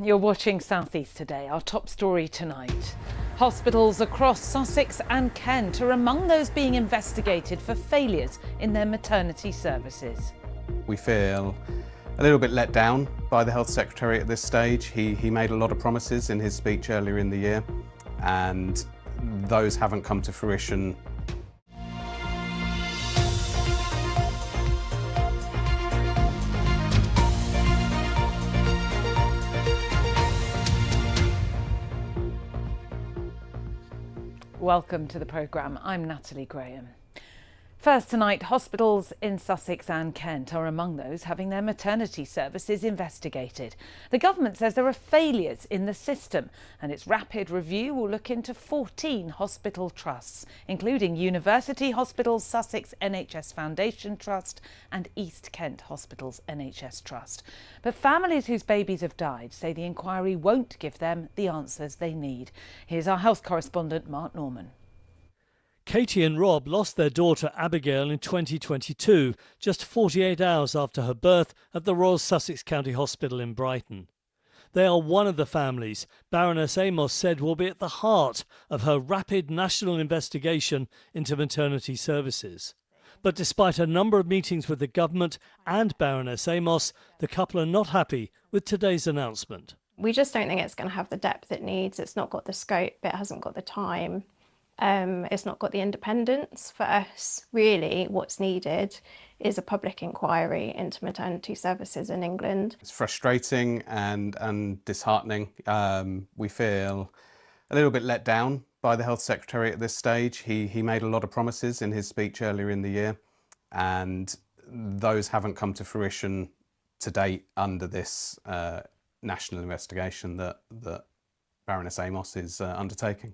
You're watching South East Today. Our top story tonight. Hospitals across Sussex and Kent are among those being investigated for failures in their maternity services. We feel a little bit let down by the Health Secretary at this stage. He made a lot of promises in his speech earlier in the year, and those haven't come to fruition. Welcome to the programme. I'm Natalie Graham. First tonight, hospitals in Sussex and Kent are among those having their maternity services investigated. The government says there are failures in the system, and its rapid review will look into 14 hospital trusts, including University Hospitals Sussex NHS Foundation Trust and East Kent Hospitals NHS Trust. But families whose babies have died say the inquiry won't give them the answers they need. Here's our health correspondent, Mark Norman. Katie and Rob lost their daughter Abigail in 2022, just 48 hours after her birth at the Royal Sussex County Hospital in Brighton. They are one of the families Baroness Amos said will be at the heart of her rapid national investigation into maternity services. But despite a number of meetings with the government and Baroness Amos, the couple are not happy with today's announcement. We just don't think it's going to have the depth it needs. It's not got the scope, it hasn't got the time. It's not got the independence. For us, really, what's needed is a public inquiry into maternity services in England. It's frustrating and disheartening. We feel a little bit let down by the Health Secretary at this stage. He made a lot of promises in his speech earlier in the year, and those haven't come to fruition to date under this national investigation that Baroness Amos is undertaking.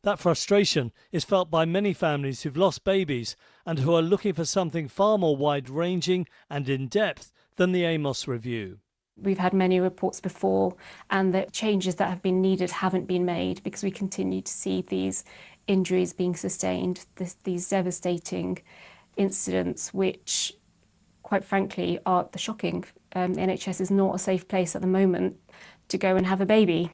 That frustration is felt by many families who've lost babies and who are looking for something far more wide-ranging and in-depth than the Amos review. We've had many reports before, and the changes that have been needed haven't been made because we continue to see these injuries being sustained, these devastating incidents, which, quite frankly, are shocking. The NHS is not a safe place at the moment to go and have a baby.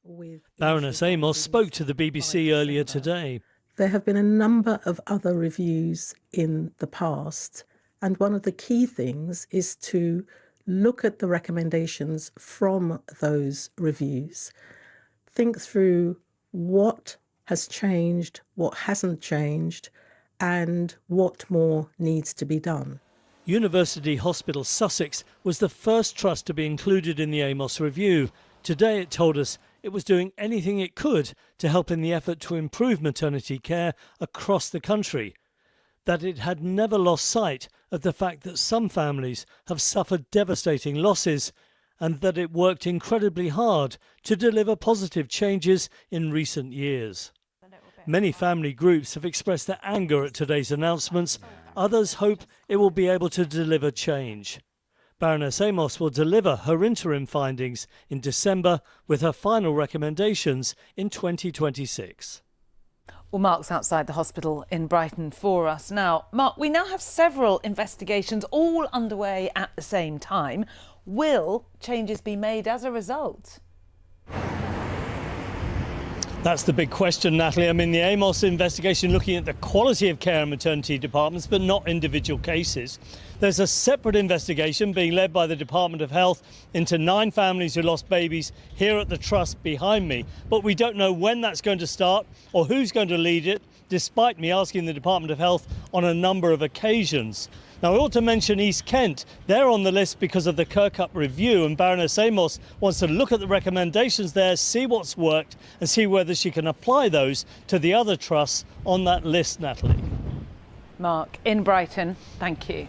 Baroness Amos spoke to the BBC earlier today. There have been a number of other reviews in the past, and one of the key things is to look at the recommendations from those reviews, think through what has changed, what hasn't changed, and what more needs to be done. University Hospital Sussex was the first trust to be included in the Amos review. Today it told us it was doing anything it could to help in the effort to improve maternity care across the country, that it had never lost sight of the fact that some families have suffered devastating losses, and that it worked incredibly hard to deliver positive changes in recent years. Many family groups have expressed their anger at today's announcements. Others hope it will be able to deliver change. Baroness Amos will deliver her interim findings in December with her final recommendations in 2026. Well, Mark's outside the hospital in Brighton for us now. Mark, we now have several investigations all underway at the same time. Will changes be made as a result? That's the big question, Natalie. I mean, the Amos investigation looking at the quality of care in maternity departments, but not individual cases. There's a separate investigation being led by the Department of Health into 9 families who lost babies here at the trust behind me. But we don't know when that's going to start or who's going to lead it, despite me asking the Department of Health on a number of occasions. Now, I ought to mention East Kent. They're on the list because of the Kirkup review, and Baroness Amos wants to look at the recommendations there, see what's worked, and see whether she can apply those to the other trusts on that list, Natalie. Mark, in Brighton, thank you.